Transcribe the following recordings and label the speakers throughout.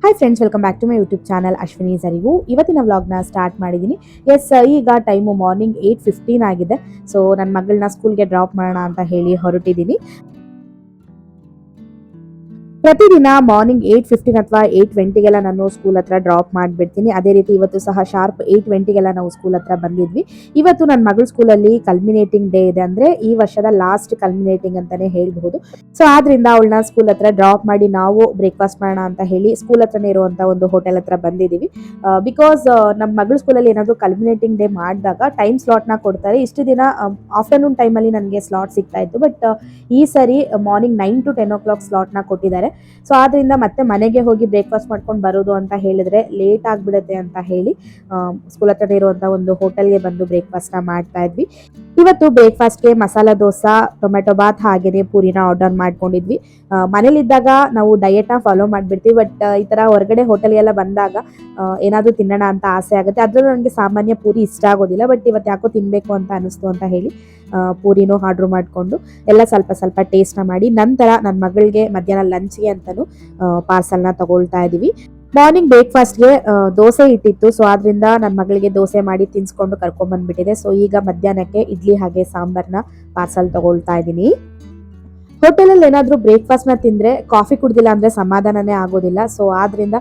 Speaker 1: Hi friends, welcome back to my YouTube channel ಅಶ್ವಿನೀಸ್ ಅರಿವು. ಇವತ್ತಿನ ವ್ಲಾಗ್ನ ಸ್ಟಾರ್ಟ್ ಮಾಡಿದ್ದೀನಿ. ಈಗ ಟೈಮು ಮಾರ್ನಿಂಗ್ 8:15 ಆಗಿದೆ. ಸೊ ನನ್ನ ಮಗಳನ್ನ ಸ್ಕೂಲ್ಗೆ ಡ್ರಾಪ್ ಮಾಡೋಣ ಅಂತ ಹೇಳಿ ಹೊರಟಿದ್ದೀನಿ. ಪ್ರತಿದಿನ ಮಾರ್ನಿಂಗ್ 8:15 ಅಥವಾ 8:20ಗೆಲ್ಲ ನಾನು ಸ್ಕೂಲ್ ಹತ್ರ ಡ್ರಾಪ್ ಮಾಡಿಬಿಡ್ತೀನಿ. ಅದೇ ರೀತಿ ಇವತ್ತು ಸಹ ಶಾರ್ಪ್ 8:20ಗೆಲ್ಲ ನಾವು ಸ್ಕೂಲ್ ಹತ್ರ ಬಂದಿದ್ವಿ. ಇವತ್ತು ನನ್ನ ಮಗಳ ಸ್ಕೂಲಲ್ಲಿ ಕಲ್ಮಿನೇಟಿಂಗ್ ಡೇ ಇದೆ, ಅಂದರೆ ಈ ವರ್ಷದ ಲಾಸ್ಟ್ ಕಲ್ಮಿನೇಟಿಂಗ್ ಅಂತಲೇ ಹೇಳ್ಬಹುದು. ಸೊ ಆದ್ರಿಂದ ಅವಳನ್ನ ಸ್ಕೂಲ್ ಹತ್ರ ಡ್ರಾಪ್ ಮಾಡಿ ನಾವು ಬ್ರೇಕ್ಫಾಸ್ಟ್ ಮಾಡೋಣ ಅಂತ ಹೇಳಿ ಸ್ಕೂಲ್ ಹತ್ರನೇ ಇರುವಂಥ ಒಂದು ಹೋಟೆಲ್ ಹತ್ರ ಬಂದಿದ್ದೀವಿ. ಬಿಕಾಸ್ ನಮ್ಮ ಮಗಳ ಸ್ಕೂಲಲ್ಲಿ ಏನಾದರೂ ಕಲ್ಮಿನೇಟಿಂಗ್ ಡೇ ಮಾಡಿದಾಗ ಟೈಮ್ ಸ್ಲಾಟ್ನ ಕೊಡ್ತಾರೆ. ಇಷ್ಟು ದಿನ ಆಫ್ಟರ್ನೂನ್ ಟೈಮಲ್ಲಿ ನನಗೆ ಸ್ಲಾಟ್ ಸಿಗ್ತಾ ಇತ್ತು, ಬಟ್ ಈ ಸರಿ ಮಾರ್ನಿಂಗ್ 9 to 10 o'clock ಸ್ಲಾಟ್ನ ಕೊಟ್ಟಿದ್ದಾರೆ. ಸೊ ಆದ್ರಿಂದ ಮತ್ತೆ ಮನೆಗೆ ಹೋಗಿ ಬ್ರೇಕ್ಫಾಸ್ಟ್ ಮಾಡ್ಕೊಂಡು ಬರೋದು ಅಂತ ಹೇಳಿದ್ರೆ ಲೇಟ್ ಆಗಿಬಿಡುತ್ತೆ ಅಂತ ಹೇಳಿ ಸ್ಕೂಲ್ ಹತ್ರ ಇರುವಂಥ ಒಂದು ಹೋಟೆಲ್ಗೆ ಬಂದು ಬ್ರೇಕ್ಫಾಸ್ಟ್ನ ಮಾಡ್ತಾ ಇದ್ವಿ. ಇವತ್ತು ಬ್ರೇಕ್ಫಾಸ್ಟ್ಗೆ ಮಸಾಲ ದೋಸೆ, ಟೊಮೆಟೊ ಬಾತ್ ಹಾಗೆಯೇ ಪೂರಿನ ಆರ್ಡರ್ ಮಾಡ್ಕೊಂಡಿದ್ವಿ. ಮನೇಲಿದ್ದಾಗ ನಾವು ಡಯೆಟ್ನ ಫಾಲೋ ಮಾಡಿಬಿಡ್ತೀವಿ, ಬಟ್ ಈ ಥರ ಹೊರಗಡೆ ಹೋಟೆಲ್ಗೆಲ್ಲ ಬಂದಾಗ ಏನಾದರೂ ತಿನ್ನೋಣ ಅಂತ ಆಸೆ ಆಗುತ್ತೆ. ಅದರಲ್ಲೂ ನನಗೆ ಸಾಮಾನ್ಯ ಪೂರಿ ಇಷ್ಟ ಆಗೋದಿಲ್ಲ, ಬಟ್ ಇವತ್ತು ಯಾಕೋ ತಿನ್ನಬೇಕು ಅಂತ ಅನಿಸ್ತು ಅಂತ ಹೇಳಿ ಪೂರಿನೂ ಆರ್ಡ್ರ್ ಮಾಡಿಕೊಂಡು ಎಲ್ಲ ಸ್ವಲ್ಪ ಸ್ವಲ್ಪ ಟೇಸ್ಟ್ನ ಮಾಡಿ ನಂತರ ನನ್ನ ಮಗಳಿಗೆ ಮಧ್ಯಾಹ್ನ ಲಂಚ್ಗೆ ಅಂತಲೂ ಪಾರ್ಸಲ್ನ ತಗೊಳ್ತಾ ಇದ್ದೀವಿ. ಮಾರ್ನಿಂಗ್ ಬ್ರೇಕ್ಫಾಸ್ಟ್ಗೆ ದೋಸೆ ಇಟ್ಟಿತ್ತು. ಸೊ ಆದ್ರಿಂದ ನನ್ನ ಮಗಳಿಗೆ ದೋಸೆ ಮಾಡಿ ತಿನ್ಸ್ಕೊಂಡು ಕರ್ಕೊಂಡ್ಬಂದ್ಬಿಟ್ಟಿದೆ. ಸೊ ಈಗ ಮಧ್ಯಾಹ್ನಕ್ಕೆ ಇಡ್ಲಿ ಹಾಗೆ ಸಾಂಬಾರ್ನ ಪಾರ್ಸಲ್ ತಗೊಳ್ತಾ ಇದ್ದೀನಿ. ಹೋಟೆಲಲ್ಲಿ ಏನಾದರೂ ಬ್ರೇಕ್ಫಾಸ್ಟ್ನ ತಿಂದರೆ ಕಾಫಿ ಕುಡ್ದಿಲ್ಲ ಅಂದರೆ ಸಮಾಧಾನನೇ ಆಗೋದಿಲ್ಲ. ಸೊ ಆದ್ರಿಂದ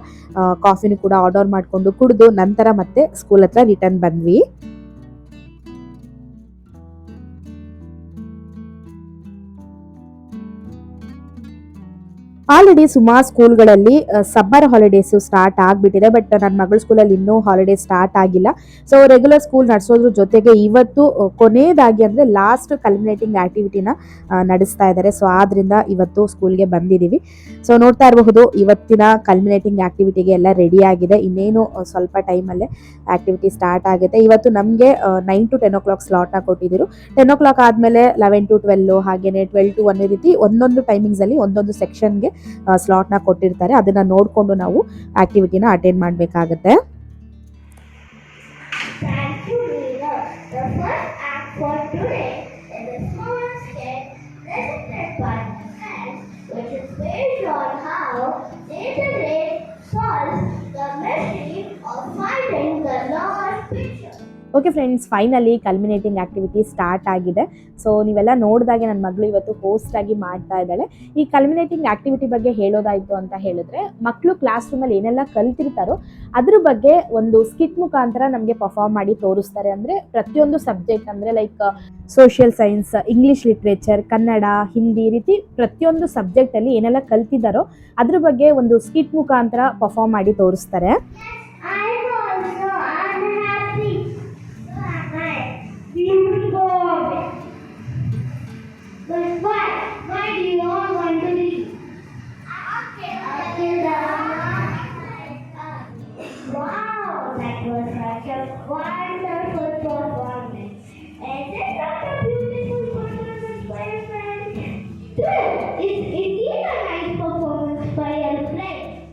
Speaker 1: ಕಾಫಿನೂ ಕೂಡ ಆರ್ಡರ್ ಮಾಡಿಕೊಂಡು ಕುಡಿದು ನಂತರ ಮತ್ತೆ ಸ್ಕೂಲ್ ಹತ್ರ ರಿಟರ್ನ್ ಬಂದ್ವಿ. ಆಲ್ರೆಡಿ ಸುಮಾರು ಸ್ಕೂಲ್ಗಳಲ್ಲಿ ಸಮ್ಮರ್ ಹಾಲಿಡೇಸು ಸ್ಟಾರ್ಟ್ ಆಗಿಬಿಟ್ಟಿದೆ, ಬಟ್ ನನ್ನ ಮಗಳ ಸ್ಕೂಲಲ್ಲಿ ಇನ್ನೂ ಹಾಲಿಡೇಸ್ ಸ್ಟಾರ್ಟ್ ಆಗಿಲ್ಲ. ಸೊ ರೆಗ್ಯುಲರ್ ಸ್ಕೂಲ್ ನಡೆಸೋದ್ರ ಜೊತೆಗೆ ಇವತ್ತು ಕೊನೆಯದಾಗಿ ಅಂದರೆ ಲಾಸ್ಟ್ ಕಲ್ಮಿನೇಟಿಂಗ್ ಆ್ಯಕ್ಟಿವಿಟಿನ ನಡೆಸ್ತಾ ಇದ್ದಾರೆ. ಸೊ ಆದ್ರಿಂದ ಇವತ್ತು ಸ್ಕೂಲ್ಗೆ ಬಂದಿದ್ದೀವಿ. ಸೊ ನೋಡ್ತಾ ಇರಬಹುದು ಇವತ್ತಿನ ಕಲ್ಮಿನೇಟಿಂಗ್ ಆ್ಯಕ್ಟಿವಿಟಿಗೆ ಎಲ್ಲ ರೆಡಿ ಆಗಿದೆ. ಇನ್ನೇನು ಸ್ವಲ್ಪ ಟೈಮಲ್ಲೇ ಆ್ಯಕ್ಟಿವಿಟಿ ಸ್ಟಾರ್ಟ್ ಆಗುತ್ತೆ. ಇವತ್ತು ನಮಗೆ 9 to 10 o'clock ಸ್ಲಾಟ್ನ ಕೊಟ್ಟಿದ್ದರು. 10 o'clock ಆದಮೇಲೆ 11 to 12 ಹಾಗೆಯೇ 12 to 1 ರೀತಿ ಒಂದೊಂದು ಟೈಮಿಂಗ್ಸಲ್ಲಿ ಒಂದೊಂದು ಸೆಕ್ಷನ್ಗೆ ಸ್ಲಾಟ್ನ ಕೊಟ್ಟಿರ್ತಾರೆ. ಅದನ್ನ ನೋಡಿಕೊಂಡು ನಾವು ಆಕ್ಟಿವಿಟಿನ ಅಟೆಂಡ್ ಮಾಡಬೇಕಾಗುತ್ತೆ. Okay friends, finally culminating activity start ಆಗಿದೆ. ಸೊ ನೀವೆಲ್ಲ ನೋಡಿದಾಗೆ ನನ್ನ ಮಗಳು ಇವತ್ತು ಹೋಸ್ಟಾಗಿ ಮಾಡ್ತಾ ಇದ್ದಾಳೆ. ಈ ಕಲ್ಮಿನೇಟಿಂಗ್ ಆ್ಯಕ್ಟಿವಿಟಿ ಬಗ್ಗೆ ಹೇಳೋದಾಯಿತು ಅಂತ ಹೇಳಿದ್ರೆ, ಮಕ್ಕಳು ಕ್ಲಾಸ್ ರೂಮಲ್ಲಿ ಏನೆಲ್ಲ ಕಲ್ತಿರ್ತಾರೋ ಅದ್ರ ಬಗ್ಗೆ ಒಂದು ಸ್ಕಿಟ್ ಮುಖಾಂತರ ನಮಗೆ ಪರ್ಫಾರ್ಮ್ ಮಾಡಿ ತೋರಿಸ್ತಾರೆ. ಅಂದರೆ ಪ್ರತಿಯೊಂದು ಸಬ್ಜೆಕ್ಟ್ ಅಂದರೆ like social science, English literature, Kannada, Hindi ರೀತಿ ಪ್ರತಿಯೊಂದು ಸಬ್ಜೆಕ್ಟಲ್ಲಿ ಏನೆಲ್ಲ ಕಲ್ತಿದ್ದಾರೋ ಅದ್ರ ಬಗ್ಗೆ ಒಂದು ಸ್ಕಿಟ್ ಮುಖಾಂತರ ಪರ್ಫಾರ್ಮ್ ಮಾಡಿ ತೋರಿಸ್ತಾರೆ.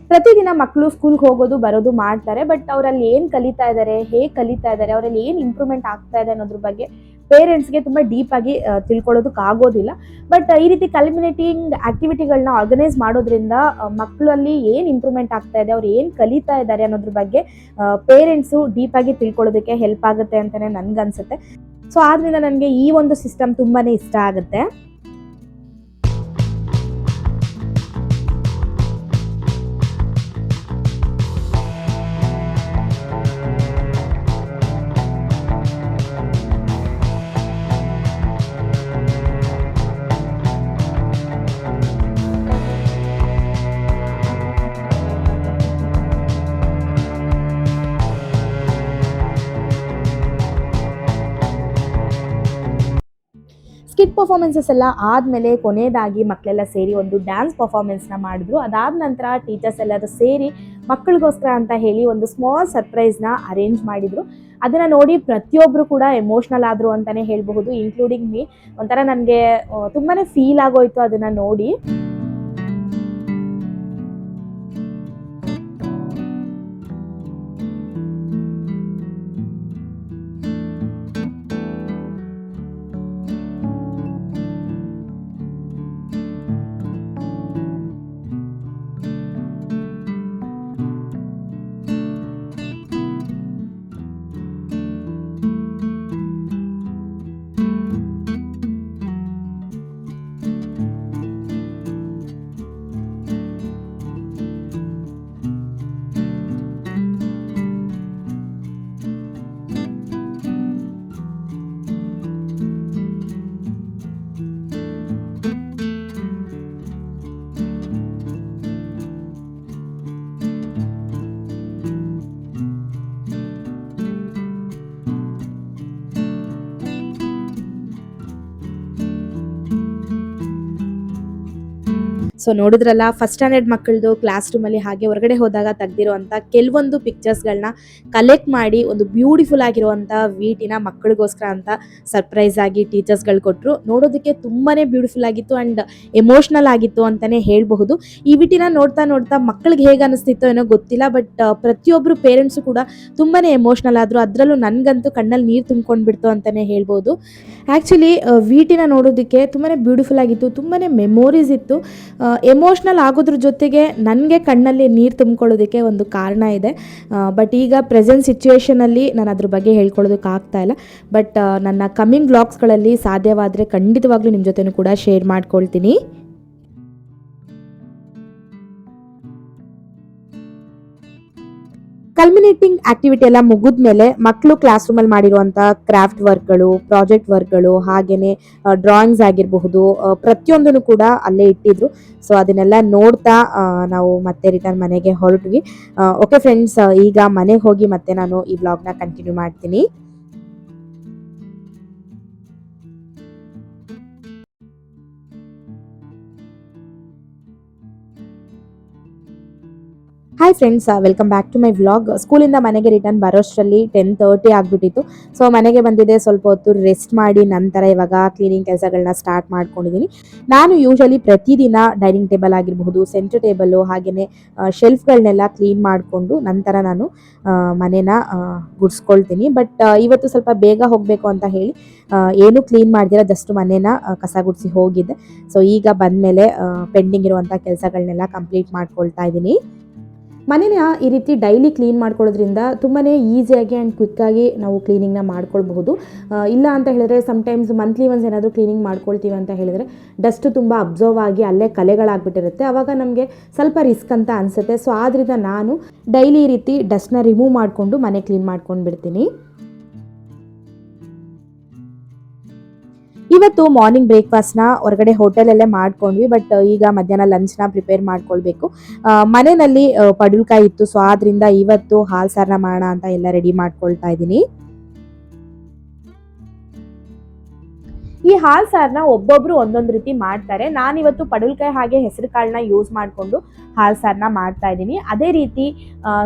Speaker 1: ಪ್ರತಿದಿನ ಮಕ್ಕಳು ಸ್ಕೂಲ್ಗೆ ಹೋಗೋದು ಬರೋದು ಮಾಡ್ತಾರೆ, ಬಟ್ ಅವರಲ್ಲಿ ಏನು ಕಲಿತಾ ಇದ್ದಾರೆ, ಹೇಗೆ ಕಲಿತಾ ಇದ್ದಾರೆ, ಅವರಲ್ಲಿ ಏನು ಇಂಪ್ರೂವ್ಮೆಂಟ್ ಆಗ್ತಾ ಇದೆ ಅನ್ನೋದ್ರ ಬಗ್ಗೆ ಪೇರೆಂಟ್ಸ್ಗೆ ತುಂಬ ಡೀಪಾಗಿ ತಿಳ್ಕೊಳ್ಳೋದಕ್ಕಾಗೋದಿಲ್ಲ. ಬಟ್ ಈ ರೀತಿ ಕಲ್ಮಿನೇಟಿಂಗ್ ಆ್ಯಕ್ಟಿವಿಟಿಗಳನ್ನ ಆರ್ಗನೈಸ್ ಮಾಡೋದ್ರಿಂದ ಮಕ್ಕಳಲ್ಲಿ ಏನು ಇಂಪ್ರೂವ್ಮೆಂಟ್ ಆಗ್ತಾ ಇದೆ, ಅವ್ರು ಏನು ಕಲಿತಾ ಇದ್ದಾರೆ ಅನ್ನೋದ್ರ ಬಗ್ಗೆ ಪೇರೆಂಟ್ಸು ಡೀಪಾಗಿ ತಿಳ್ಕೊಳ್ಳೋದಕ್ಕೆ ಹೆಲ್ಪ್ ಆಗುತ್ತೆ ಅಂತಲೇ ನನಗನ್ಸುತ್ತೆ. ಸೊ ಆದ್ದರಿಂದ ನನಗೆ ಈ ಒಂದು ಸಿಸ್ಟಮ್ ತುಂಬಾ ಇಷ್ಟ ಆಗುತ್ತೆ. ಸ್ಕಿಟ್ ಪರ್ಫಾರ್ಮೆನ್ಸಸ್ ಎಲ್ಲ ಆದಮೇಲೆ ಕೊನೆಯದಾಗಿ ಮಕ್ಕಳೆಲ್ಲ ಸೇರಿ ಒಂದು ಡ್ಯಾನ್ಸ್ ಪರ್ಫಾರ್ಮೆನ್ಸ್ನ ಮಾಡಿದ್ರು. ಅದಾದ ನಂತರ ಟೀಚರ್ಸ್ ಎಲ್ಲರೂ ಸೇರಿ ಮಕ್ಕಳಿಗೋಸ್ಕರ ಅಂತ ಹೇಳಿ ಒಂದು ಸ್ಮಾಲ್ ಸರ್ಪ್ರೈಸ್ನ ಅರೇಂಜ್ ಮಾಡಿದರು. ಅದನ್ನು ನೋಡಿ ಪ್ರತಿಯೊಬ್ಬರು ಕೂಡ ಎಮೋಷ್ನಲ್ ಆದರು ಅಂತಲೇ ಹೇಳಬಹುದು, ಇನ್ಕ್ಲೂಡಿಂಗ್ ಮೀ. ಒಂಥರ ನನಗೆ ತುಂಬಾ ಫೀಲ್ ಆಗೋಯಿತು ಅದನ್ನು ನೋಡಿ. ಸೊ ನೋಡಿದ್ರಲ್ಲ, ಫಸ್ಟ್ ಸ್ಟ್ಯಾಂಡರ್ಡ್ ಮಕ್ಕಳದು ಕ್ಲಾಸ್ ರೂಮಲ್ಲಿ ಹಾಗೆ ಹೊರಗಡೆ ಹೋದಾಗ ತೆಗ್ದಿರುವಂಥ ಕೆಲವೊಂದು ಪಿಕ್ಚರ್ಸ್ಗಳನ್ನ ಕಲೆಕ್ಟ್ ಮಾಡಿ ಒಂದು ಬ್ಯೂಟಿಫುಲ್ ಆಗಿರುವಂಥ ವೀಟಿನ ಮಕ್ಕಳಿಗೋಸ್ಕರ ಅಂತ ಸರ್ಪ್ರೈಸ್ ಆಗಿ ಟೀಚರ್ಸ್ಗಳು ಕೊಟ್ಟರು. ನೋಡೋದಕ್ಕೆ ತುಂಬಾ ಬ್ಯೂಟಿಫುಲ್ ಆಗಿತ್ತು ಆ್ಯಂಡ್ ಎಮೋಷ್ನಲ್ ಆಗಿತ್ತು ಅಂತಲೇ ಹೇಳಬಹುದು. ಈ ವಿಟಿನ ನೋಡ್ತಾ ನೋಡ್ತಾ ಮಕ್ಕಳಿಗೆ ಹೇಗೆ ಅನಿಸ್ತಿತ್ತೋ ಏನೋ ಗೊತ್ತಿಲ್ಲ, ಬಟ್ ಪ್ರತಿಯೊಬ್ಬರು ಪೇರೆಂಟ್ಸು ಕೂಡ ತುಂಬಾ ಎಮೋಷ್ನಲ್ ಆದರು. ಅದರಲ್ಲೂ ನನಗಂತೂ ಕಣ್ಣಲ್ಲಿ ನೀರು ತುಂಬ್ಕೊಂಡು ಬಿಡ್ತು ಅಂತಲೇ ಹೇಳ್ಬೋದು. ಆ್ಯಕ್ಚುಲಿ ವಿಟಿನ ನೋಡೋದಕ್ಕೆ ತುಂಬಾ ಬ್ಯೂಟಿಫುಲ್ ಆಗಿತ್ತು, ತುಂಬಾ ಮೆಮೊರೀಸ್ ಇತ್ತು. ಎಮೋಷ್ನಲ್ ಆಗೋದ್ರ ಜೊತೆಗೆ ನನಗೆ ಕಣ್ಣಲ್ಲಿ ನೀರು ತುಂಬ್ಕೊಳ್ಳೋದಕ್ಕೆ ಒಂದು ಕಾರಣ ಇದೆ. ಬಟ್ ಈಗ ಪ್ರೆಸೆಂಟ್ ಸಿಚುವೇಷನಲ್ಲಿ ನಾನು ಅದ್ರ ಬಗ್ಗೆ ಹೇಳ್ಕೊಳ್ಳೋದಕ್ಕೆ ಆಗ್ತಾ ಇಲ್ಲ. ಬಟ್ ನನ್ನ ಕಮ್ಮಿಂಗ್ ವ್ಲಾಗ್ಸ್ಗಳಲ್ಲಿ ಸಾಧ್ಯವಾದರೆ ಖಂಡಿತವಾಗ್ಲೂ ನಿಮ್ಮ ಜೊತೆನೂ ಕೂಡ ಶೇರ್ ಮಾಡ್ಕೊಳ್ತೀನಿ. ಕಲ್ಮಿನೇಟಿಂಗ್ ಆಕ್ಟಿವಿಟಿ ಎಲ್ಲ ಮುಗಿದ ಮೇಲೆ ಮಕ್ಕಳು ಕ್ಲಾಸ್ ರೂಮಲ್ಲಿ ಮಾಡಿರುವಂಥ ಕ್ರಾಫ್ಟ್ ವರ್ಕ್ಗಳು, ಪ್ರಾಜೆಕ್ಟ್ ವರ್ಕ್ಗಳು, ಹಾಗೆಯೇ ಡ್ರಾಯಿಂಗ್ಸ್ ಆಗಿರಬಹುದು, ಪ್ರತಿಯೊಂದನ್ನು ಕೂಡ ಅಲ್ಲೇ ಇಟ್ಟಿದ್ರು. ಸೊ ಅದನ್ನೆಲ್ಲ ನೋಡ್ತಾ ನಾವು ಮತ್ತೆ ರಿಟರ್ನ್ ಮನೆಗೆ ಹೊರಟ್ವಿ. ಓಕೆ ಫ್ರೆಂಡ್ಸ್, ಈಗ ಮನೆಗೆ ಹೋಗಿ ಮತ್ತೆ ನಾನು ಈ ವ್ಲಾಗ್ನ ಕಂಟಿನ್ಯೂ ಮಾಡ್ತೀನಿ. Hi friends, welcome back to my vlog. ಸ್ಕೂಲಿಂದ ಮನೆಗೆ ರಿಟರ್ನ್ ಬರೋಷ್ಟರಲ್ಲಿ 10:30 ಆಗಿಬಿಟ್ಟಿತ್ತು. ಸೊ ಮನೆಗೆ ಬಂದಿದ್ದೆ, ಸ್ವಲ್ಪ ಹೊತ್ತು ರೆಸ್ಟ್ ಮಾಡಿ ನಂತರ ಇವಾಗ ಕ್ಲೀನಿಂಗ್ ಕೆಲಸಗಳನ್ನ ಸ್ಟಾರ್ಟ್ ಮಾಡ್ಕೊಂಡಿದ್ದೀನಿ. ನಾನು ಯೂಶಲಿ ಪ್ರತಿದಿನ ಡೈನಿಂಗ್ ಟೇಬಲ್ ಆಗಿರಬಹುದು, ಸೆಂಟರ್ ಟೇಬಲ್ಲು, ಹಾಗೆಯೇ ಶೆಲ್ಫ್ಗಳನ್ನೆಲ್ಲ ಕ್ಲೀನ್ ಮಾಡಿಕೊಂಡು ನಂತರ ನಾನು ಮನೇನ ಗುಡಿಸ್ಕೊಳ್ತೀನಿ. ಬಟ್ ಇವತ್ತು ಸ್ವಲ್ಪ ಬೇಗ ಹೋಗಬೇಕು ಅಂತ ಹೇಳಿ ಏನೂ ಕ್ಲೀನ್ ಮಾಡ್ದಿರ ಜಸ್ಟ್ ಮನೇನ ಕಸ ಗುಡಿಸಿ ಹೋಗಿದ್ದೆ. ಸೊ ಈಗ ಬಂದಮೇಲೆ ಪೆಂಡಿಂಗ್ ಇರುವಂಥ ಕೆಲಸಗಳನ್ನೆಲ್ಲ ಕಂಪ್ಲೀಟ್ ಮಾಡ್ಕೊಳ್ತಾ ಇದ್ದೀನಿ. ಮನೇನ ಈ ರೀತಿ ಡೈಲಿ ಕ್ಲೀನ್ ಮಾಡ್ಕೊಳ್ಳೋದ್ರಿಂದ ತುಂಬಾ ಈಸಿಯಾಗಿ ಆ್ಯಂಡ್ ಕ್ವಿಕ್ಕಾಗಿ ನಾವು ಕ್ಲೀನಿಂಗ್ನ ಮಾಡ್ಕೊಳ್ಬಹುದು. ಇಲ್ಲ ಅಂತ ಹೇಳಿದ್ರೆ ಸಮ್ಟೈಮ್ಸ್ ಮಂತ್ಲಿ ಒನ್ಸ್ ಏನಾದರೂ ಕ್ಲೀನಿಂಗ್ ಮಾಡ್ಕೊಳ್ತೀವಿ ಅಂತ ಹೇಳಿದರೆ ಡಸ್ಟ್ ತುಂಬ ಅಬ್ಸರ್ವ್ ಆಗಿ ಅಲ್ಲೇ ಕಲೆಗಳಾಗ್ಬಿಟ್ಟಿರುತ್ತೆ. ಆವಾಗ ನಮಗೆ ಸ್ವಲ್ಪ ರಿಸ್ಕ್ ಅಂತ ಅನಿಸುತ್ತೆ. ಸೊ ಆದ್ದರಿಂದ ನಾನು ಡೈಲಿ ಈ ರೀತಿ ಡಸ್ಟ್ನ ರಿಮೂವ್ ಮಾಡಿಕೊಂಡು ಮನೆ ಕ್ಲೀನ್ ಮಾಡ್ಕೊಂಡು ಬಿಡ್ತೀನಿ. ಇವತ್ತು ಮಾರ್ನಿಂಗ್ ಬ್ರೇಕ್ಫಾಸ್ಟ್ನ ಹೊರಗಡೆ ಹೋಟೆಲಲ್ಲೇ ಮಾಡ್ಕೊಂಡ್ವಿ. ಬಟ್ ಈಗ ಮಧ್ಯಾಹ್ನ ಲಂಚ್ನ ಪ್ರಿಪೇರ್ ಮಾಡ್ಕೊಳ್ಬೇಕು. ಮನೆಯಲ್ಲಿ ಪಡುಲ್ಕಾಯಿ ಇತ್ತು, ಸೊ ಆದ್ದರಿಂದ ಇವತ್ತು ಹಾಲು ಸಾರನ್ನ ಮಾಡೋಣ ಅಂತ ಎಲ್ಲ ರೆಡಿ ಮಾಡ್ಕೊಳ್ತಾ ಇದ್ದೀನಿ. ಈ ಹಾಲು ಸಾರನ್ನ ಒಬ್ಬೊಬ್ರು ಒಂದೊಂದು ರೀತಿ ಮಾಡ್ತಾರೆ. ನಾನಿವತ್ತು ಪಡುಲ್ಕಾಯಿ ಹಾಗೆ ಹೆಸರು ಕಾಳನ್ನ ಯೂಸ್ ಮಾಡಿಕೊಂಡು ಹಾಲು ಸಾರನ್ನ ಮಾಡ್ತಾ ಇದ್ದೀನಿ. ಅದೇ ರೀತಿ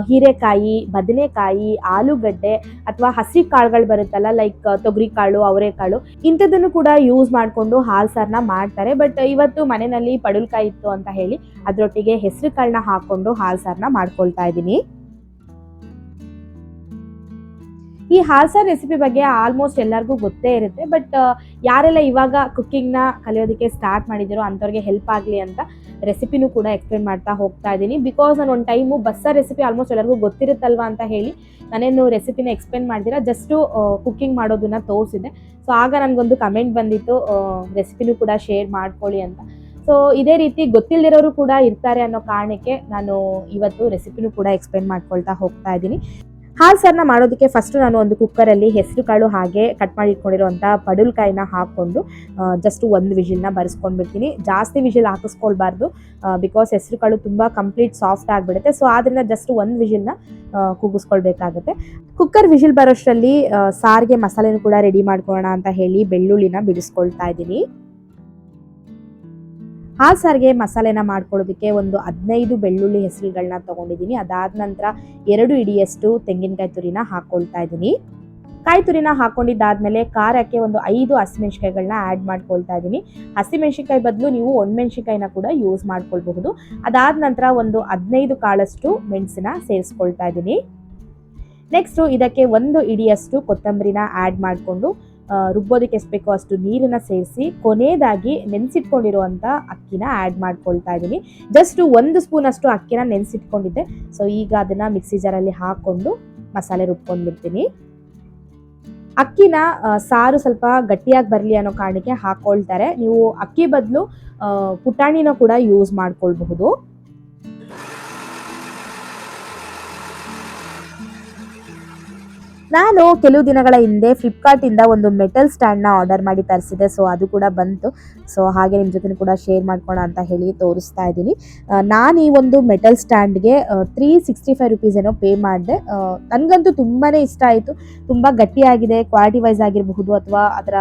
Speaker 1: ಹೀರೆಕಾಯಿ, ಬದನೆಕಾಯಿ, ಆಲೂಗಡ್ಡೆ ಅಥವಾ ಹಸಿ ಕಾಳುಗಳು ಬರುತ್ತಲ್ಲ, ಲೈಕ್ ತೊಗರಿ ಕಾಳು, ಅವರೆಕಾಳು, ಇಂಥದ್ದನ್ನು ಕೂಡ ಯೂಸ್ ಮಾಡಿಕೊಂಡು ಹಾಲು ಸಾರನ್ನ ಮಾಡ್ತಾರೆ. ಬಟ್ ಇವತ್ತು ಮನೆಯಲ್ಲಿ ಪಡುಲ್ಕಾಯಿ ಇತ್ತು ಅಂತ ಹೇಳಿ ಅದರೊಟ್ಟಿಗೆ ಹೆಸರು ಕಾಳನ್ನ ಹಾಕ್ಕೊಂಡು ಹಾಲು ಸಾರನ್ನ ಮಾಡ್ಕೊಳ್ತಾ ಇದ್ದೀನಿ. ಈ ಹಾಲು ಸಾರು ರೆಸಿಪಿ ಬಗ್ಗೆ ಆಲ್ಮೋಸ್ಟ್ ಎಲ್ಲರಿಗೂ ಗೊತ್ತೇ ಇರುತ್ತೆ. ಬಟ್ ಯಾರೆಲ್ಲ ಇವಾಗ ಕುಕ್ಕಿಂಗ್ನ ಕಲಿಯೋದಕ್ಕೆ ಸ್ಟಾರ್ಟ್ ಮಾಡಿದ್ದೀರೋ ಅಂಥವ್ರಿಗೆ ಹೆಲ್ಪ್ ಆಗಲಿ ಅಂತ ರೆಸಿಪಿನೂ ಕೂಡ ಎಕ್ಸ್ಪ್ಲೇನ್ ಮಾಡ್ತಾ ಹೋಗ್ತಾ ಇದ್ದೀನಿ. ಬಿಕಾಸ್ ನಾನು ಒಂದು ಟೈಮು ಬಸ್ಸಾರು ರೆಸಿಪಿ ಆಲ್ಮೋಸ್ಟ್ ಎಲ್ಲರಿಗೂ ಗೊತ್ತಿರುತ್ತಲ್ವ ಅಂತ ಹೇಳಿ ನಾನೇನು ರೆಸಿಪಿನ ಎಕ್ಸ್ಪ್ಲೇನ್ ಮಾಡ್ದಿರಾ ಜಸ್ಟು ಕುಕ್ಕಿಂಗ್ ಮಾಡೋದನ್ನ ತೋರಿಸಿದೆ. ಸೊ ಆಗ ನನಗೊಂದು ಕಮೆಂಟ್ ಬಂದಿತ್ತು, ರೆಸಿಪಿನೂ ಕೂಡ ಶೇರ್ ಮಾಡ್ಕೊಳ್ಳಿ ಅಂತ. ಸೊ ಇದೇ ರೀತಿ ಗೊತ್ತಿಲ್ಲದಿರೋರು ಕೂಡ ಇರ್ತಾರೆ ಅನ್ನೋ ಕಾರಣಕ್ಕೆ ನಾನು ಇವತ್ತು ರೆಸಿಪಿನೂ ಕೂಡ ಎಕ್ಸ್ಪ್ಲೇನ್ ಮಾಡ್ಕೊಳ್ತಾ ಹೋಗ್ತಾ ಇದ್ದೀನಿ. ಹಾಲು ಸಾರನ್ನ ಮಾಡೋದಕ್ಕೆ ಫಸ್ಟು ನಾನು ಒಂದು ಕುಕ್ಕರಲ್ಲಿ ಹೆಸರು ಕಾಳು ಹಾಗೆ ಕಟ್ ಮಾಡಿ ಇಟ್ಕೊಂಡಿರುವಂಥ ಪಡುಲ್ಕಾಯಿನ ಹಾಕ್ಕೊಂಡು ಜಸ್ಟ್ ಒಂದು ವಿಷಿಲ್ನ ಬರೆಸ್ಕೊಂಡ್ಬಿಡ್ತೀನಿ. ಜಾಸ್ತಿ ವಿಷಿಲ್ ಹಾಕಿಸ್ಕೊಳ್ಬಾರ್ದು, ಬಿಕಾಸ್ ಹೆಸರು ಕಾಳು ತುಂಬ ಕಂಪ್ಲೀಟ್ ಸಾಫ್ಟ್ ಆಗಿಬಿಡುತ್ತೆ. ಸೊ ಆದ್ದರಿಂದ ಜಸ್ಟ್ ಒಂದು ವಿಷಿಲ್ನ ಕೂಗಿಸ್ಕೊಳ್ಬೇಕಾಗುತ್ತೆ. ಕುಕ್ಕರ್ ವಿಷಿಲ್ ಬರೋಷ್ಟರಲ್ಲಿ ಸಾರಿಗೆ ಮಸಾಲೆನೂ ಕೂಡ ರೆಡಿ ಮಾಡ್ಕೊಳ್ಳೋಣ ಅಂತ ಹೇಳಿ ಬೆಳ್ಳುಳ್ಳಿನ ಬಿಡಿಸ್ಕೊಳ್ತಾ ಇದ್ದೀನಿ. ಹಾಲು ಸಾರಿಗೆ ಮಸಾಲೆನ ಮಾಡ್ಕೊಳ್ಳೋದಕ್ಕೆ ಒಂದು 15 ಬೆಳ್ಳುಳ್ಳಿ ಹೆಸರುಗಳನ್ನ ತೊಗೊಂಡಿದ್ದೀನಿ. ಅದಾದ ನಂತರ 2 ಇಡಿಯಷ್ಟು ತೆಂಗಿನಕಾಯಿ ತುರಿನ ಹಾಕ್ಕೊಳ್ತಾ ಇದ್ದೀನಿ. ಕಾಯಿ ತುರಿನ ಹಾಕ್ಕೊಂಡಿದ್ದಾದಮೇಲೆ ಖಾರಕ್ಕೆ ಒಂದು 5 ಹಸಿಮೆಣ್ಸಿಕಾಯಿಗಳನ್ನ ಆ್ಯಡ್ ಮಾಡ್ಕೊಳ್ತಾ ಇದ್ದೀನಿ. ಹಸಿಮೆಣ್ಸಿಕಾಯಿ ಬದಲು ನೀವು ಒಣಮೆಣ್ಸಿಕಾಯಿನ ಕೂಡ ಯೂಸ್ ಮಾಡ್ಕೊಳ್ಬಹುದು. ಅದಾದ ನಂತರ ಒಂದು 15 ಕಾಳಷ್ಟು ಮೆಣಸನ್ನ ಸೇರಿಸ್ಕೊಳ್ತಾ ಇದ್ದೀನಿ. ನೆಕ್ಸ್ಟು ಇದಕ್ಕೆ 1 ಇಡಿಯಷ್ಟು ಕೊತ್ತಂಬರಿನ ಆ್ಯಡ್ ಮಾಡಿಕೊಂಡು ರುಬ್ಬೋದಕ್ಕೆ ಎಷ್ಟು ಬೇಕೋ ಅಷ್ಟು ನೀರನ್ನ ಸೇರಿಸಿ ಕೊನೆಯದಾಗಿ ನೆನೆಸಿಟ್ಕೊಂಡಿರುವಂಥ ಅಕ್ಕಿನ ಆ್ಯಡ್ ಮಾಡ್ಕೊಳ್ತಾ ಇದ್ದೀನಿ. ಜಸ್ಟ್ 1 ಸ್ಪೂನ್ ಅಷ್ಟು ಅಕ್ಕಿನ ನೆನೆಸಿಟ್ಕೊಂಡಿದ್ದೆ. ಸೊ ಈಗ ಅದನ್ನು ಮಿಕ್ಸಿ ಜಾರಲ್ಲಿ ಹಾಕ್ಕೊಂಡು ಮಸಾಲೆ ರುಬ್ಕೊಂಡ್ಬಿಡ್ತೀನಿ. ಅಕ್ಕಿನ ಸಾರು ಸ್ವಲ್ಪ ಗಟ್ಟಿಯಾಗಿ ಬರಲಿ ಅನ್ನೋ ಕಾರಣಕ್ಕೆ ಹಾಕ್ಕೊಳ್ತಾರೆ. ನೀವು ಅಕ್ಕಿ ಬದಲು ಪುಟಾಣಿನ ಕೂಡ ಯೂಸ್ ಮಾಡ್ಕೊಳ್ಬಹುದು. ನಾನು ಕೆಲವು ದಿನಗಳ ಹಿಂದೆ ಫ್ಲಿಪ್ಕಾರ್ಟಿಂದ ಒಂದು ಮೆಟಲ್ ಸ್ಟ್ಯಾಂಡ್ನ ಆರ್ಡರ್ ಮಾಡಿ ತರಿಸಿದೆ. ಸೊ ಅದು ಕೂಡ ಬಂತು. ಸೊ ಹಾಗೆ ನಿಮ್ಮ ಜೊತೆ ಕೂಡ ಶೇರ್ ಮಾಡ್ಕೊಳ್ಳೋಣ ಅಂತ ಹೇಳಿ ತೋರಿಸ್ತಾ ಇದ್ದೀನಿ. ನಾನು ಈ ಒಂದು ಮೆಟಲ್ ಸ್ಟ್ಯಾಂಡ್ಗೆ 365 ರುಪೀಸ್ ಏನೋ ಪೇ ಮಾಡಿದೆ. ನನಗಂತೂ ತುಂಬಾ ಇಷ್ಟ ಆಯಿತು. ತುಂಬ ಗಟ್ಟಿಯಾಗಿದೆ, ಕ್ವಾಲಿಟಿ ವೈಸ್ ಆಗಿರಬಹುದು ಅಥವಾ ಅದರ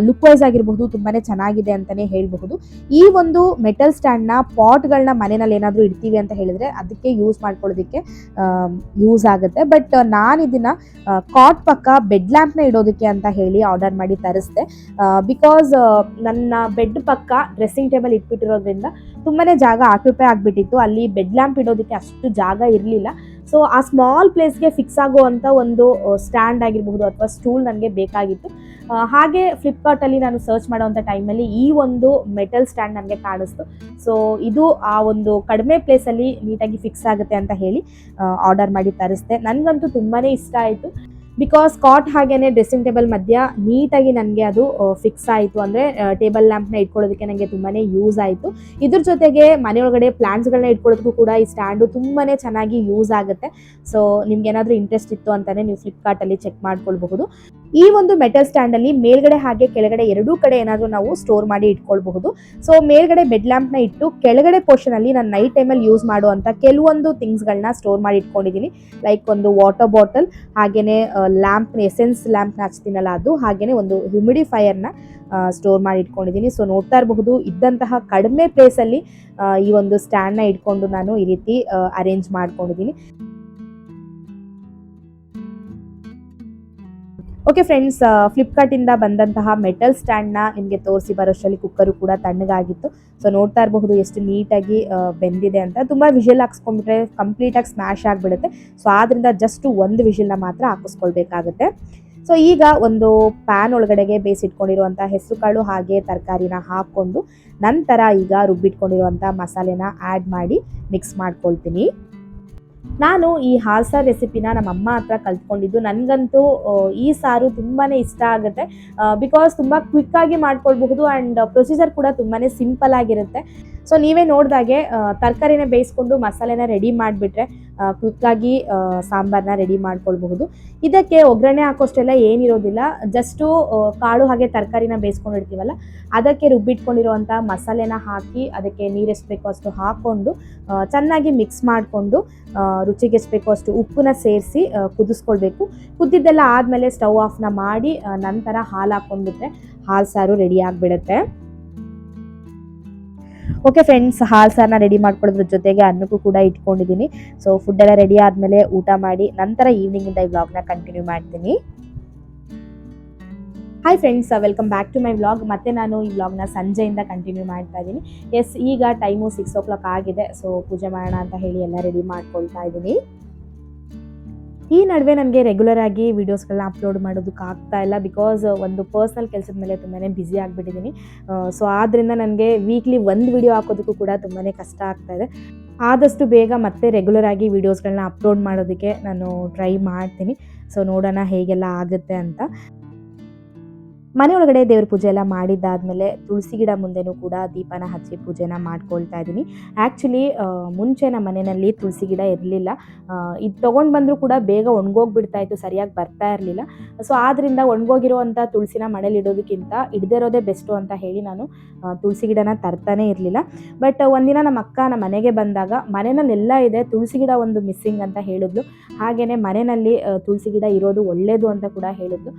Speaker 1: ಲುಕ್ ವೈಸ್ ಆಗಿರಬಹುದು ತುಂಬಾ ಚೆನ್ನಾಗಿದೆ ಅಂತಲೇ ಹೇಳಬಹುದು. ಈ ಒಂದು ಮೆಟಲ್ ಸ್ಟ್ಯಾಂಡ್ನ ಪಾಟ್ಗಳನ್ನ ಮನೆಯಲ್ಲಿ ಏನಾದರೂ ಇಡ್ತೀವಿ ಅಂತ ಹೇಳಿದ್ರೆ ಅದಕ್ಕೆ ಯೂಸ್ ಮಾಡ್ಕೊಳ್ಳೋದಕ್ಕೆ ಯೂಸ್ ಆಗುತ್ತೆ. ಬಟ್ ನಾನು ಇದನ್ನು ಕಾಟ್ ಪಕ್ಕ ಬೆಡ್ ಲ್ಯಾಂಪ್ನ ಇಡೋದಕ್ಕೆ ಅಂತ ಹೇಳಿ ಆರ್ಡರ್ ಮಾಡಿ ತರಿಸ್ದೆ. ಬಿಕಾಸ್ ನನ್ನ ಬೆಡ್ ಪಕ್ಕ ಡ್ರೆಸ್ಸಿಂಗ್ ಟೇಬಲ್ ಇಟ್ಬಿಟ್ಟಿರೋದ್ರಿಂದ ತುಂಬಾ ಜಾಗ ಆಕ್ಯುಪೈ ಆಗಿಬಿಟ್ಟಿತ್ತು. ಅಲ್ಲಿ ಬೆಡ್ ಲ್ಯಾಂಪ್ ಇಡೋದಕ್ಕೆ ಅಷ್ಟು ಜಾಗ ಇರಲಿಲ್ಲ. ಸೊ ಆ ಸ್ಮಾಲ್ ಪ್ಲೇಸ್ಗೆ ಫಿಕ್ಸ್ ಆಗುವಂಥ ಒಂದು ಸ್ಟ್ಯಾಂಡ್ ಆಗಿರಬಹುದು ಅಥವಾ ಸ್ಟೂಲ್ ನನಗೆ ಬೇಕಾಗಿತ್ತು. ಹಾಗೆ ಫ್ಲಿಪ್ಕಾರ್ಟಲ್ಲಿ ನಾನು ಸರ್ಚ್ ಮಾಡೋವಂಥ ಟೈಮಲ್ಲಿ ಈ ಒಂದು ಮೆಟಲ್ ಸ್ಟ್ಯಾಂಡ್ ನನಗೆ ಕಾಣಿಸ್ತು. ಸೊ ಇದು ಆ ಒಂದು ಕಡಿಮೆ ಪ್ಲೇಸಲ್ಲಿ ನೀಟಾಗಿ ಫಿಕ್ಸ್ ಆಗುತ್ತೆ ಅಂತ ಹೇಳಿ ಆರ್ಡರ್ ಮಾಡಿ ತರಿಸ್ದೆ. ನನಗಂತೂ ತುಂಬಾ ಇಷ್ಟ ಆಯಿತು. ಬಿಕಾಸ್ ಕಾಟ್ ಹಾಗೇನೆ ಡ್ರೆಸ್ಸಿಂಗ್ ಟೇಬಲ್ ಮಧ್ಯ ನೀಟಾಗಿ ನನಗೆ ಅದು ಫಿಕ್ಸ್ ಆಯಿತು. ಅಂದರೆ ಟೇಬಲ್ ಲ್ಯಾಂಪ್ನ ಇಟ್ಕೊಳ್ಳೋದಕ್ಕೆ ನನಗೆ ತುಂಬಾ ಯೂಸ್ ಆಯಿತು. ಇದ್ರ ಜೊತೆಗೆ ಮನೆಯೊಳಗಡೆ ಪ್ಲಾಂಟ್ಸ್ಗಳನ್ನ ಇಟ್ಕೊಳ್ಳೋದಕ್ಕೂ ಕೂಡ ಈ ಸ್ಟ್ಯಾಂಡು ತುಂಬಾ ಚೆನ್ನಾಗಿ ಯೂಸ್ ಆಗುತ್ತೆ. ಸೊ ನಿಮ್ಗೆ ಏನಾದರೂ ಇಂಟ್ರೆಸ್ಟ್ ಇತ್ತು ಅಂತಲೇ ನೀವು ಫ್ಲಿಪ್ಕಾರ್ಟಲ್ಲಿ ಚೆಕ್ ಮಾಡ್ಕೊಳ್ಬಹುದು. ಈ ಒಂದು ಮೆಟಲ್ ಸ್ಟ್ಯಾಂಡಲ್ಲಿ ಮೇಲ್ಗಡೆ ಹಾಗೆ ಕೆಳಗಡೆ ಎರಡೂ ಕಡೆ ಏನಾದರೂ ನಾವು ಸ್ಟೋರ್ ಮಾಡಿ ಇಟ್ಕೊಳ್ಬಹುದು. ಸೊ ಮೇಲ್ಗಡೆ ಬೆಡ್ ಲ್ಯಾಂಪ್ನ ಇಟ್ಟು ಕೆಳಗಡೆ ಪೋರ್ಷನಲ್ಲಿ ನಾನು ನೈಟ್ ಟೈಮಲ್ಲಿ ಯೂಸ್ ಮಾಡುವಂಥ ಕೆಲವೊಂದು ಥಿಂಗ್ಸ್ಗಳನ್ನ ಸ್ಟೋರ್ ಮಾಡಿ ಇಟ್ಕೊಂಡಿದ್ದೀನಿ. ಲೈಕ್ ಒಂದು ವಾಟರ್ ಬಾಟಲ್, ಹಾಗೆಯೇ ಲ್ಯಾಂಪ್ನ ಎಸೆನ್ಸ್ ಲ್ಯಾಂಪ್ನ ಹಚ್ತೀನಲ್ಲ ಅದು, ಹಾಗೆಯೇ ಒಂದು ಹ್ಯೂಮಿಡಿಫೈಯರ್ನ ಸ್ಟೋರ್ ಮಾಡಿ ಇಟ್ಕೊಂಡಿದ್ದೀನಿ. ಸೊ ನೋಡ್ತಾ ಇರಬಹುದು ಇದ್ದಂತಹ ಕಡಿಮೆ ಪ್ಲೇಸಲ್ಲಿ ಈ ಒಂದು ಸ್ಟ್ಯಾಂಡ್ನ ಇಟ್ಕೊಂಡು ನಾನು ಈ ರೀತಿ ಅರೇಂಜ್ ಮಾಡ್ಕೊಂಡಿದ್ದೀನಿ. ಓಕೆ ಫ್ರೆಂಡ್ಸ್, ಫ್ಲಿಪ್ಕಾರ್ಟಿಂದ ಬಂದಂತಹ ಮೆಟಲ್ ಸ್ಟ್ಯಾಂಡ್ನ ನಿಮಗೆ ತೋರಿಸಿ ಬರೋಷ್ಟರಲ್ಲಿ ಕುಕ್ಕರು ಕೂಡ ತಣ್ಣಗಾಗಿತ್ತು. ಸೊ ನೋಡ್ತಾ ಇರಬಹುದು ಎಷ್ಟು ನೀಟಾಗಿ ಬೆಂದಿದೆ ಅಂತ. ತುಂಬ ವಿಷಲ್ ಹಾಕ್ಸ್ಕೊಂಡ್ಬಿಟ್ರೆ ಕಂಪ್ಲೀಟಾಗಿ ಸ್ಮ್ಯಾಶ್ ಆಗಿಬಿಡುತ್ತೆ. ಸೊ ಆದ್ದರಿಂದ ಜಸ್ಟ್ ಒಂದು ವಿಷಲ್ನ ಮಾತ್ರ ಹಾಕಿಸ್ಕೊಳ್ಬೇಕಾಗುತ್ತೆ. ಸೊ ಈಗ ಒಂದು ಪ್ಯಾನ್ ಒಳಗಡೆಗೆ ಬೇಯಿಸಿಟ್ಕೊಂಡಿರುವಂಥ ಹೆಸರು ಕಾಳು ಹಾಗೆ ತರಕಾರಿನ ಹಾಕ್ಕೊಂಡು ನಂತರ ಈಗ ರುಬ್ಬಿಟ್ಕೊಂಡಿರುವಂಥ ಮಸಾಲೆನ ಆ್ಯಡ್ ಮಾಡಿ ಮಿಕ್ಸ್ ಮಾಡ್ಕೊಳ್ತೀನಿ. ನಾನು ಈ ಹಾಲ್ ಸಾರು ರೆಸಿಪಿನ ನಮ್ಮ ಅಮ್ಮ ಹತ್ರ ಕಲ್ತ್ಕೊಂಡಿದ್ದು. ನನಗಂತೂ ಈ ಸಾರು ತುಂಬಾ ಇಷ್ಟ ಆಗುತ್ತೆ. ಬಿಕಾಸ್ ತುಂಬ ಕ್ವಿಕ್ಕಾಗಿ ಮಾಡ್ಕೊಳ್ಬಹುದು ಆ್ಯಂಡ್ ಪ್ರೊಸೀಜರ್ ಕೂಡ ತುಂಬಾ ಸಿಂಪಲ್ ಆಗಿರುತ್ತೆ. ಸೊ ನೀವೇ ನೋಡಿದಾಗೆ ತರಕಾರಿನ ಬೇಯಿಸ್ಕೊಂಡು ಮಸಾಲೆನ ರೆಡಿ ಮಾಡಿಬಿಟ್ರೆ ಕ್ವಿಕ್ಕಾಗಿ ಸಾಂಬಾರನ್ನ ರೆಡಿ ಮಾಡ್ಕೊಳ್ಬಹುದು. ಇದಕ್ಕೆ ಒಗ್ಗರಣೆ ಹಾಕೋಷ್ಟೆಲ್ಲ ಏನಿರೋದಿಲ್ಲ. ಜಸ್ಟು ಕಾಳು ಹಾಗೆ ತರಕಾರಿನ ಬೇಯಿಸ್ಕೊಂಡಿರ್ತೀವಲ್ಲ ಅದಕ್ಕೆ ರುಬ್ಬಿಟ್ಕೊಂಡಿರುವಂಥ ಮಸಾಲೆನ ಹಾಕಿ ಅದಕ್ಕೆ ನೀರು ಎಷ್ಟು ಬೇಕೋ ಅಷ್ಟು ಹಾಕ್ಕೊಂಡು ಚೆನ್ನಾಗಿ ಮಿಕ್ಸ್ ಮಾಡಿಕೊಂಡು ರುಚಿಗೆ ಎಷ್ಟು ಬೇಕೋ ಅಷ್ಟು ಉಪ್ಪನ್ನ ಸೇರಿಸಿ ಕುದಿಸ್ಕೊಳ್ಬೇಕು. ಕುದ್ದಿದ್ದೆಲ್ಲ ಆದಮೇಲೆ ಸ್ಟವ್ ಆಫ್ನ ಮಾಡಿ ನಂತರ ಹಾಲು ಹಾಕ್ಕೊಂಡ್ಬಿಟ್ರೆ ಹಾಲು ಸಾರು ರೆಡಿ ಆಗಿಬಿಡುತ್ತೆ. ಓಕೆ ಫ್ರೆಂಡ್ಸ್, ಹಾಲು ಸಾರನ್ನ ರೆಡಿ ಮಾಡ್ಕೊಳ್ಳೋದ್ರ ಜೊತೆಗೆ ಅನ್ನಕ್ಕೂ ಕೂಡ ಇಟ್ಕೊಂಡಿದ್ದೀನಿ. ಸೊ ಫುಡ್ ಎಲ್ಲ ರೆಡಿ ಆದಮೇಲೆ ಊಟ ಮಾಡಿ ನಂತರ ಈವ್ನಿಂಗಿಂದ ಈ ವ್ಲಾಗ್ನ ಕಂಟಿನ್ಯೂ ಮಾಡ್ತೀನಿ. Hi friends, welcome back to my vlog. ಮತ್ತೆ ನಾನು ಈ ವ್ಲಾಗ್ನ ಸಂಜೆಯಿಂದ ಕಂಟಿನ್ಯೂ ಮಾಡ್ತಾ ಇದ್ದೀನಿ. ಎಸ್, ಈಗ ಟೈಮು 6 o'clock ಆಗಿದೆ. ಸೊ ಪೂಜೆ ಮಾಡೋಣ ಅಂತ ಹೇಳಿ ಎಲ್ಲ ರೆಡಿ ಮಾಡ್ಕೊಳ್ತಾ ಇದ್ದೀನಿ. ಈ ನಡುವೆ ನನಗೆ ರೆಗ್ಯುಲರ್ ಆಗಿ ವೀಡಿಯೋಸ್ಗಳನ್ನ ಅಪ್ಲೋಡ್ ಮಾಡೋದಕ್ಕೆ ಆಗ್ತಾ ಇಲ್ಲ. ಬಿಕಾಸ್ ಒಂದು ಪರ್ಸ್ನಲ್ ಕೆಲಸದ ಮೇಲೆ ತುಂಬಾ ಬ್ಯುಸಿ ಆಗಿಬಿಟ್ಟಿದ್ದೀನಿ. ಸೊ ಆದ್ದರಿಂದ ನನಗೆ ವೀಕ್ಲಿ ಒಂದು ವಿಡಿಯೋ ಹಾಕೋದಕ್ಕೂ ಕೂಡ ತುಂಬಾ ಕಷ್ಟ ಆಗ್ತಾ ಇದೆ. ಆದಷ್ಟು ಬೇಗ ಮತ್ತೆ ರೆಗ್ಯುಲರ್ ಆಗಿ ವೀಡಿಯೋಸ್ಗಳನ್ನ ಅಪ್ಲೋಡ್ ಮಾಡೋದಕ್ಕೆ ನಾನು ಟ್ರೈ ಮಾಡ್ತೀನಿ. ಸೊ ನೋಡೋಣ ಹೇಗೆಲ್ಲ ಆಗುತ್ತೆ ಅಂತ. ಮನೆಯೊಳಗಡೆ ದೇವ್ರ ಪೂಜೆ ಎಲ್ಲ ಮಾಡಿದ್ದಾದಮೇಲೆ ತುಳಸಿ ಗಿಡ ಮುಂದೆನೂ ಕೂಡ ದೀಪನ ಹಚ್ಚಿ ಪೂಜೆನ ಮಾಡ್ಕೊಳ್ತಾ ಇದ್ದೀನಿ. ಆ್ಯಕ್ಚುಲಿ ಮುಂಚೆ ನಮ್ಮ ಮನೆಯಲ್ಲಿ ತುಳಸಿ ಗಿಡ ಇರಲಿಲ್ಲ. ಇದು ತೊಗೊಂಡು ಬಂದರೂ ಕೂಡ ಬೇಗ ಒಣಗೋಗ್ಬಿಡ್ತಾಯಿತ್ತು, ಸರಿಯಾಗಿ ಬರ್ತಾ ಇರಲಿಲ್ಲ. ಸೊ ಆದ್ದರಿಂದ ಒಣಗೋಗಿರುವಂಥ ತುಳಸಿನ ಮನೇಲಿ ಇಡೋದಕ್ಕಿಂತ ಇಡದೇ ಇರೋದೇ ಬೆಸ್ಟು ಅಂತ ಹೇಳಿ ನಾನು ತುಳಸಿ ಗಿಡನ ತರ್ತಾನೆ ಇರಲಿಲ್ಲ. ಬಟ್ ಒಂದಿನ ನಮ್ಮ ಅಕ್ಕ ನಮ್ಮ ಮನೆಗೆ ಬಂದಾಗ ಮನೆಯಲ್ಲೆಲ್ಲ ಇದೆ, ತುಳಸಿ ಗಿಡ ಒಂದು ಮಿಸ್ಸಿಂಗ್ ಅಂತ ಹೇಳಿದ್ಲು. ಹಾಗೆಯೇ ಮನೆಯಲ್ಲಿ ತುಳಸಿ ಗಿಡ ಇರೋದು ಒಳ್ಳೆಯದು ಅಂತ ಕೂಡ ಹೇಳಿದ್ಲು.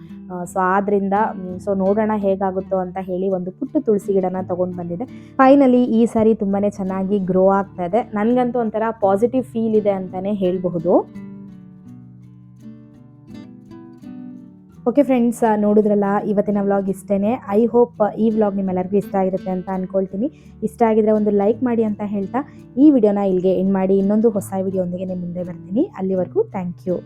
Speaker 1: ಸೊ ಆದ್ದರಿಂದ ಸೊ ನೋಡೋಣ ಹೇಗಾಗುತ್ತೋ ಅಂತ ಹೇಳಿ ಒಂದು ಪುಟ್ಟ ತುಳಸಿ ಗಿಡನ ತೊಗೊಂಡು ಬಂದಿದೆ. ಫೈನಲಿ ಈ ಸಾರಿ ತುಂಬಾ ಚೆನ್ನಾಗಿ ಗ್ರೋ ಆಗ್ತಾ ಇದೆ. ನನಗಂತೂ ಒಂಥರ ಪಾಸಿಟಿವ್ ಫೀಲ್ ಇದೆ ಅಂತಲೇ ಹೇಳಬಹುದು. ಓಕೆ ಫ್ರೆಂಡ್ಸ್, ನೋಡಿದ್ರಲ್ಲ ಇವತ್ತಿನ ವ್ಲಾಗ್ ಇಷ್ಟೇ. ಐ ಹೋಪ್ ಈ ವ್ಲಾಗ್ ನಿಮ್ಮೆಲ್ಲರಿಗೂ ಇಷ್ಟ ಆಗಿರುತ್ತೆ ಅಂತ ಅಂದ್ಕೊಳ್ತೀನಿ. ಇಷ್ಟ ಆಗಿದ್ರೆ ಒಂದು ಲೈಕ್ ಮಾಡಿ ಅಂತ ಹೇಳ್ತಾ ಈ ವಿಡಿಯೋನ ಇಲ್ಲಿಗೆ ಎಂಡ್ ಮಾಡಿ ಇನ್ನೊಂದು ಹೊಸ ವಿಡಿಯೋ ಒಂದಿಗೆ ನಿಮ್ಮ ಮುಂದೆ ಬರ್ತೀನಿ. ಅಲ್ಲಿವರೆಗೂ ಥ್ಯಾಂಕ್ ಯು.